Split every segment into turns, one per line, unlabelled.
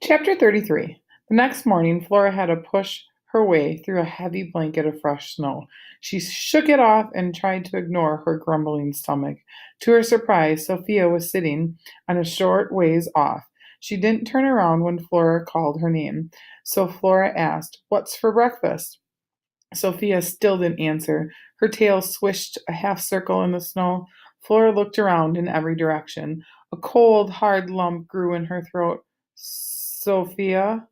Chapter 33. The next morning, Flora had to push her way through a heavy blanket of fresh snow. She shook it off and tried to ignore her grumbling stomach. To her surprise, Sophia was sitting on a short ways off. She didn't turn around when Flora called her name, so Flora asked, "What's for breakfast?" Sophia still didn't answer. Her tail swished a half circle in the snow. Flora looked around in every direction. A cold, hard lump grew in her throat. Sophia?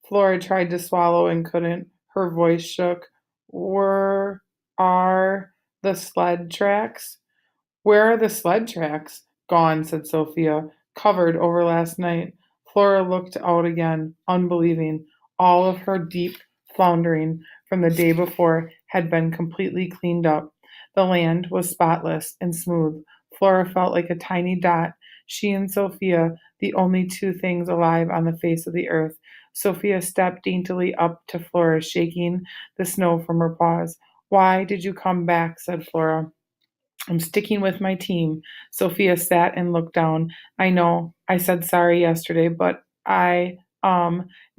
Flora tried to swallow and couldn't. Her voice shook. Where are the sled tracks? Where are the sled tracks? Gone, said Sophia. Covered over last night. Flora looked out again, unbelieving. All of her deep floundering from the day before had been completely cleaned up. The land was spotless and smooth. Flora felt like a tiny dot. She and Sophia, the only two things alive on the face of the earth. Sophia stepped daintily up to Flora, shaking the snow from her paws. Why did you come back? Said Flora. I'm sticking with my team. Sophia sat and looked down. I know I said sorry yesterday, but I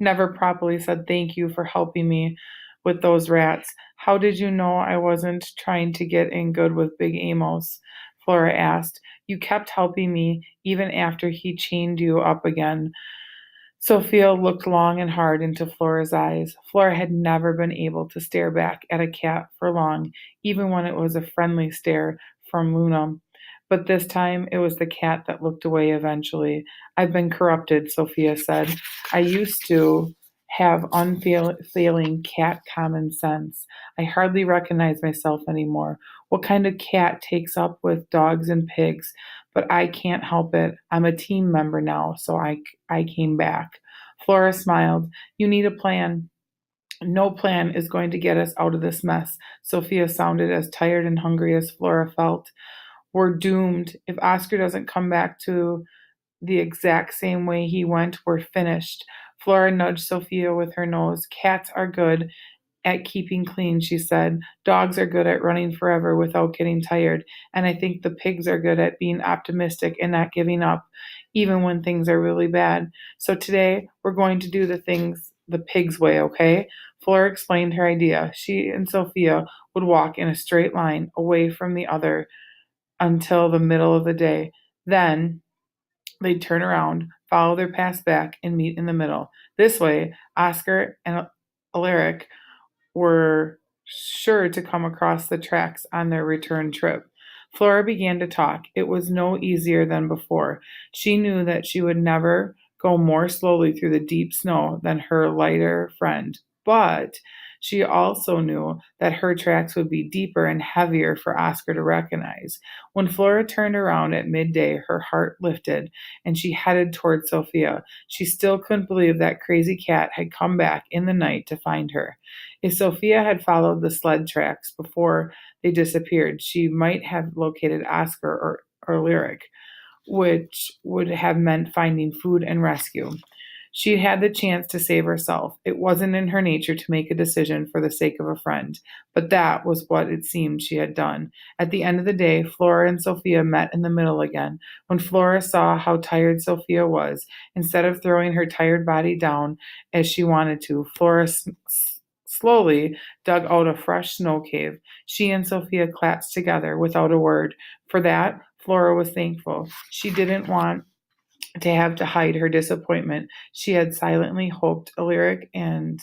never properly said thank you for helping me with those rats. How did you know I wasn't trying to get in good with Big Amos? Flora asked. You kept helping me even after he chained you up again. Sophia looked long and hard into Flora's eyes. Flora had never been able to stare back at a cat for long, even when it was a friendly stare from Luna. But this time it was the cat that looked away eventually. I've been corrupted, Sophia said. I used to have unfailing cat common sense. I hardly recognize myself anymore. What kind of cat takes up with dogs and pigs? But I can't help it. I'm a team member now, so I came back. Flora smiled. You need a plan. No plan is going to get us out of this mess. Sophia sounded as tired and hungry as Flora felt. We're doomed. If Oscar doesn't come back to the exact same way he went, we're finished. Flora nudged Sophia with her nose. Cats are good at keeping clean, she said. Dogs are good at running forever without getting tired. And I think the pigs are good at being optimistic and not giving up, even when things are really bad. So today, we're going to do the things the pig's way, okay? Flora explained her idea. She and Sophia would walk in a straight line away from the other until the middle of the day. Then they'd turn around, follow their paths back, and meet in the middle. This way, Oscar and Alaric were sure to come across the tracks on their return trip. Flora began to talk. It was no easier than before. She knew that she would never go more slowly through the deep snow than her lighter friend, but she also knew that her tracks would be deeper and heavier for Oscar to recognize. When Flora turned around at midday, her heart lifted and she headed toward Sophia. She still couldn't believe that crazy cat had come back in the night to find her. If Sophia had followed the sled tracks before they disappeared, she might have located Oscar or Lyric, which would have meant finding food and rescue. She had the chance to save herself. It wasn't in her nature to make a decision for the sake of a friend, but that was what it seemed she had done. At the end of the day, Flora and Sophia met in the middle again. When Flora saw how tired Sophia was, instead of throwing her tired body down as she wanted to, Flora slowly dug out a fresh snow cave. She and Sophia clasped together without a word. For that, Flora was thankful. She didn't want to have to hide her disappointment. She had silently hoped Alaric and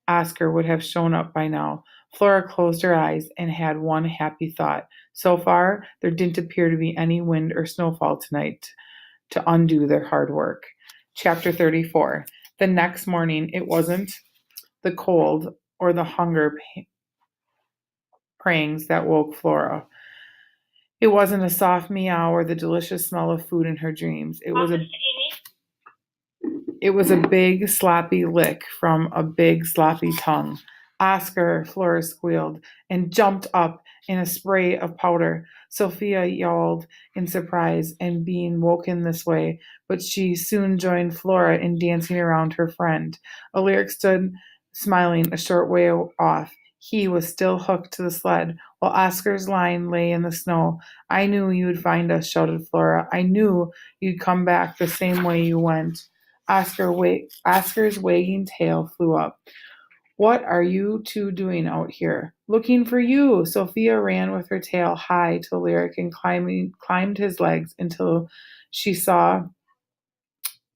Oscar would have shown up by now. Flora closed her eyes and had one happy thought. So far, there didn't appear to be any wind or snowfall tonight to undo their hard work. Chapter 34. The next morning, it wasn't the cold or the hunger pangs that woke Flora. It wasn't a soft meow or the delicious smell of food in her dreams. It was a big sloppy lick from a big sloppy tongue. Oscar, Flora squealed, and jumped up in a spray of powder. Sophia yowled in surprise and being woken this way, but she soon joined Flora in dancing around her friend. Alaric stood smiling a short way off. He was still hooked to the sled, while Oscar's line lay in the snow. I knew you'd find us, shouted Flora. I knew you'd come back the same way you went. Oscar's wagging tail flew up. What are you two doing out here? Looking for you. Sophia ran with her tail high to Lyric and climbed his legs until she saw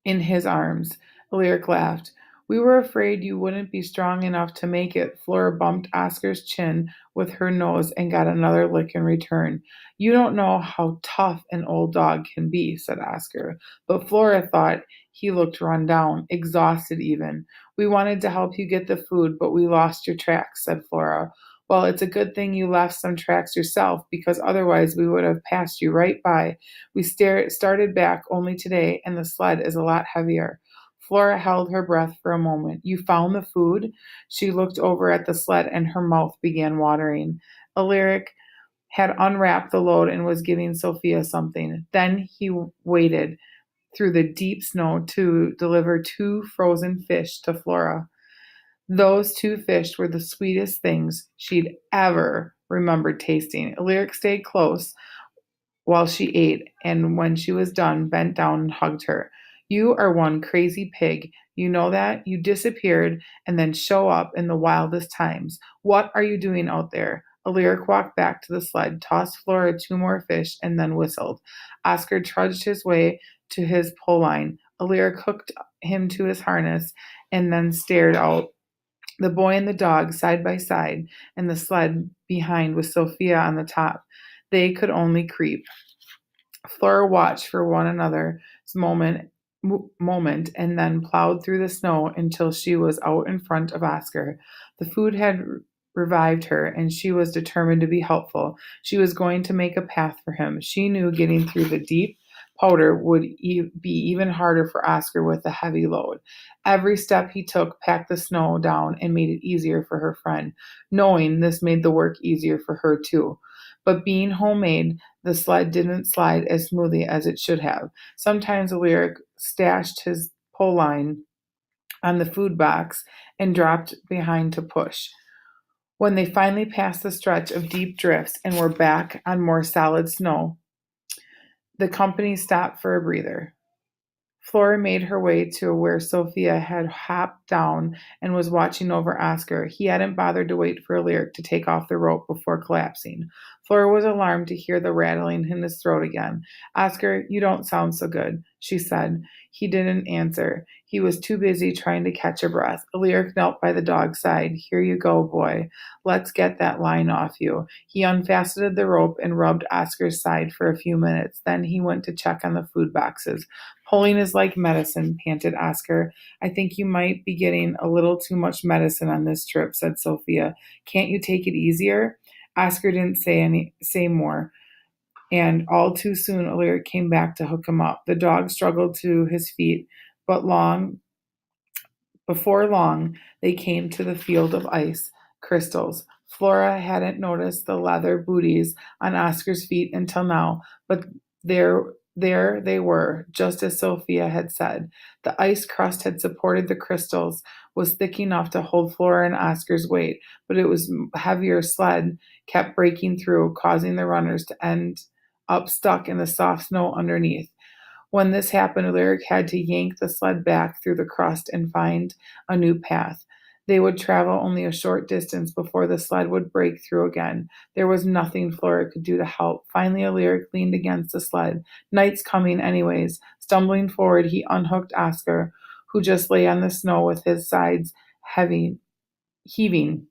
in his arms. Lyric laughed. We were afraid you wouldn't be strong enough to make it. Flora bumped Oscar's chin with her nose and got another lick in return. You don't know how tough an old dog can be, said Oscar. But Flora thought he looked run down, exhausted even. We wanted to help you get the food, but we lost your tracks, said Flora. Well, it's a good thing you left some tracks yourself, because otherwise we would have passed you right by. We started back only today, and the sled is a lot heavier. Flora held her breath for a moment. You found the food? She looked over at the sled, and her mouth began watering. Alaric had unwrapped the load and was giving Sophia something. Then he waited through the deep snow to deliver 2 frozen fish to Flora. Those 2 fish were the sweetest things she'd ever remembered tasting. Alaric stayed close while she ate, and when she was done, bent down and hugged her. You are one crazy pig. You know that? You disappeared and then show up in the wildest times. What are you doing out there? Alaric walked back to the sled, tossed Flora 2 more fish, and then whistled. Oscar trudged his way to his pole line. Alaric hooked him to his harness and then stared out. The boy and the dog side by side, and the sled behind with Sophia on the top. They could only creep. Flora watched for one another's moment and then plowed through the snow until she was out in front of Oscar. The food had revived her, and she was determined to be helpful. She was going to make a path for him. She knew getting through the deep powder would be even harder for Oscar with the heavy load. Every step he took packed the snow down and made it easier for her friend, knowing this made the work easier for her too. But being homemade, the sled didn't slide as smoothly as it should have. Sometimes Alaric stashed his pole line on the food box and dropped behind to push. When they finally passed the stretch of deep drifts and were back on more solid snow, the company stopped for a breather. Flora made her way to where Sophia had hopped down and was watching over Oscar. He hadn't bothered to wait for Alaric to take off the rope before collapsing. Flora was alarmed to hear the rattling in his throat again. Oscar, you don't sound so good, she said. He didn't answer. He was too busy trying to catch a breath. Alaric knelt by the dog's side. Here you go, boy. Let's get that line off you. He unfastened the rope and rubbed Oscar's side for a few minutes. Then he went to check on the food boxes. Pulling is like medicine, panted Oscar. I think you might be getting a little too much medicine on this trip, said Sophia. Can't you take it easier? Oscar didn't say more, and all too soon Alaric came back to hook him up. The dog struggled to his feet, but before long they came to the field of ice crystals. Flora hadn't noticed the leather booties on Oscar's feet until now, but there they were, just as Sophia had said. The ice crust had supported the crystals, was thick enough to hold Flora and Oscar's weight, but it was heavier sled kept breaking through, causing the runners to end up stuck in the soft snow underneath. When this happened, Alaric had to yank the sled back through the crust and find a new path. They would travel only a short distance before the sled would break through again. There was nothing Flora could do to help. Finally, Alaric leaned against the sled. Night's coming anyways. Stumbling forward, he unhooked Oscar, who just lay on the snow with his sides heaving.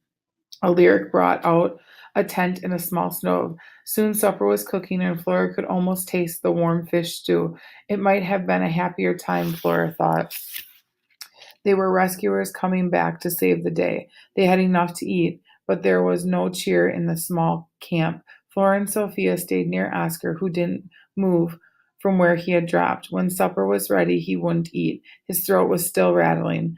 Alaric brought out a tent and a small stove. Soon supper was cooking, and Flora could almost taste the warm fish stew. It might have been a happier time, Flora thought. They were rescuers coming back to save the day. They had enough to eat, but there was no cheer in the small camp. Flora and Sophia stayed near Oscar, who didn't move from where he had dropped. When supper was ready, he wouldn't eat. His throat was still rattling.